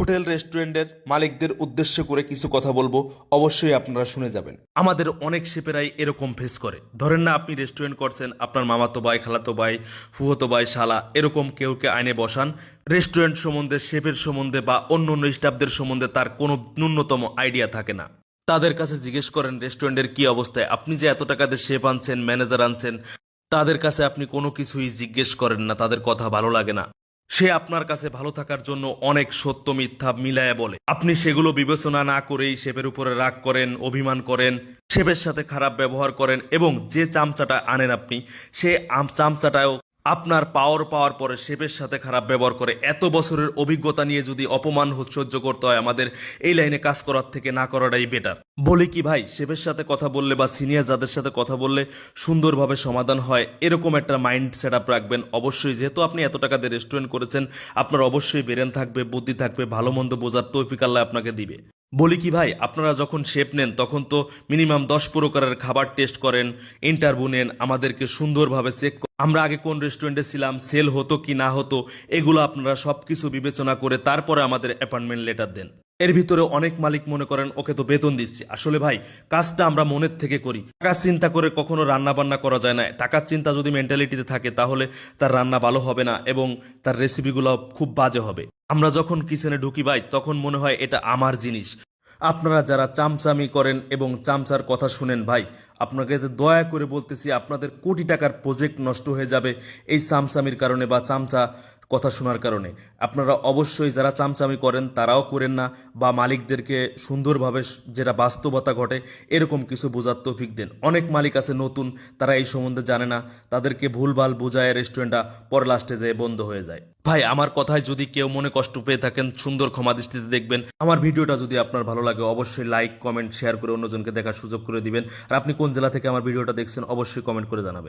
Hotel রেস্টুরেন্টের মালিকদের উদ্দেশ্য করে কিছু কথা বলবো, অবশ্যই আপনারা শুনে যাবেন। আমাদের অনেক শেফেরাই এরকম ফেস করে। ধরেন না, আপনি রেস্টুরেন্ট করছেন, আপনার মামাতো ভাই, খালাতো ভাই, ফুফাতো ভাই, শালা এরকম কেউকে আইনে বসান। রেস্টুরেন্ট সম্বন্ধে, শেফের সম্বন্ধে বা অন্য অন্য স্টাফদের সম্বন্ধে তার কোনো ন্যূনতম আইডিয়া থাকে না। তাদের কাছে জিজ্ঞেস করেন রেস্টুরেন্টের কি অবস্থায়। আপনি যে এত টাকা দিয়ে শেফ আনছেন, ম্যানেজার আনছেন, তাদের কাছে আপনি কোনো কিছুই জিজ্ঞেস করেন না, তাদের কথা ভালো লাগে না। সে আপনার কাছে ভালো থাকার জন্য অনেক সত্য মিথ্যা মিলায়া বলে। আপনি সেগুলো বিবেচনা না করেই শেফের উপরে রাগ করেন, অভিমান করেন, শেফের সাথে খারাপ ব্যবহার করেন এবং যে চামচাটা আনেন আপনি, সে চামচাটাও আপনার পাওয়ার পরে শেফের সাথে খারাপ ব্যবহার করে। এত বছরের অভিজ্ঞতা নিয়ে যদি অপমান সহ্য করতে হয়, আমাদের এই লাইনে কাজ করার থেকে না করাটাই বেটার। বলি কি ভাই, শেফের সাথে কথা বললে বা সিনিয়র যাদের সাথে কথা বললে সুন্দরভাবে সমাধান হয়, এরকম একটা মাইন্ড সেট আপ রাখবেন। অবশ্যই যেহেতু আপনি এত টাকা দিয়ে রেস্টুরেন্ট করেছেন, আপনার অবশ্যই ব্রেন থাকবে, বুদ্ধি থাকবে, ভালো মন্দ বোঝার তৌফিক আল্লাহ আপনাকে দিবে। বলি কি ভাই, আপনারা যখন শেফ নেন তখন তো মিনিমাম 10 প্রকারের খাবার টেস্ট করেন, ইন্টারভিউ নেন, আমাদেরকে সুন্দরভাবে চেক। আমরা আগে কোন রেস্টুরেন্টে ছিলাম, সেল হতো কি না হতো, এগুলো আপনারা সবকিছু বিবেচনা করে তারপরে আমাদের অ্যাপয়েন্টমেন্ট লেটার দেন। এর ভিতরে অনেক মালিক মনে করেন ওকে তো বেতন দিচ্ছি। আসলে ভাই, কাজটা আমরা মনের থেকে করি। টাকার চিন্তা করে কখনো রান্না বান্না করা যায় না। টাকার চিন্তা যদি মেন্টালিটিতে থাকে তাহলে তার রান্না ভালো হবে না এবং তার রেসিপিগুলো খুব বাজে হবে। আমরা যখন কিচেনে ঢুকি ভাই, তখন মনে হয় এটা আমার জিনিস। আপনারা যারা চামচামি করেন এবং চামচার কথা শুনেন ভাই, আপনাকে দয়া করে বলতেছি, আপনাদের কোটি টাকার প্রজেক্ট নষ্ট হয়ে যাবে এই চামচামির কারণে বা চামচা কথা শোনার কারণে। আপনারা অবশ্যই যারা চামচামি করেন তারাও করেন না, বা মালিকদেরকে সুন্দরভাবে যেটা বাস্তবতা ঘটে এরকম কিছু বোঝার তৌফিক দেন। অনেক মালিক আছে নতুন, তারা এই সম্বন্ধে জানে না, তাদেরকে ভুলভাল বোঝায় রেস্টুরেন্টটা পর লাস্টে যেয়ে বন্ধ হয়ে যায়। ভাই, আমার কথায় যদি কেউ মনে কষ্ট পেয়ে থাকেন, সুন্দর ক্ষমা দৃষ্টিতে দেখবেন। আমার ভিডিওটা যদি আপনার ভালো লাগে, অবশ্যই লাইক, কমেন্ট, শেয়ার করে অন্যজনকে দেখার সুযোগ করে দিবেন। আর আপনি কোন জেলা থেকে আমার ভিডিওটা দেখছেন, অবশ্যই কমেন্ট করে জানাবেন।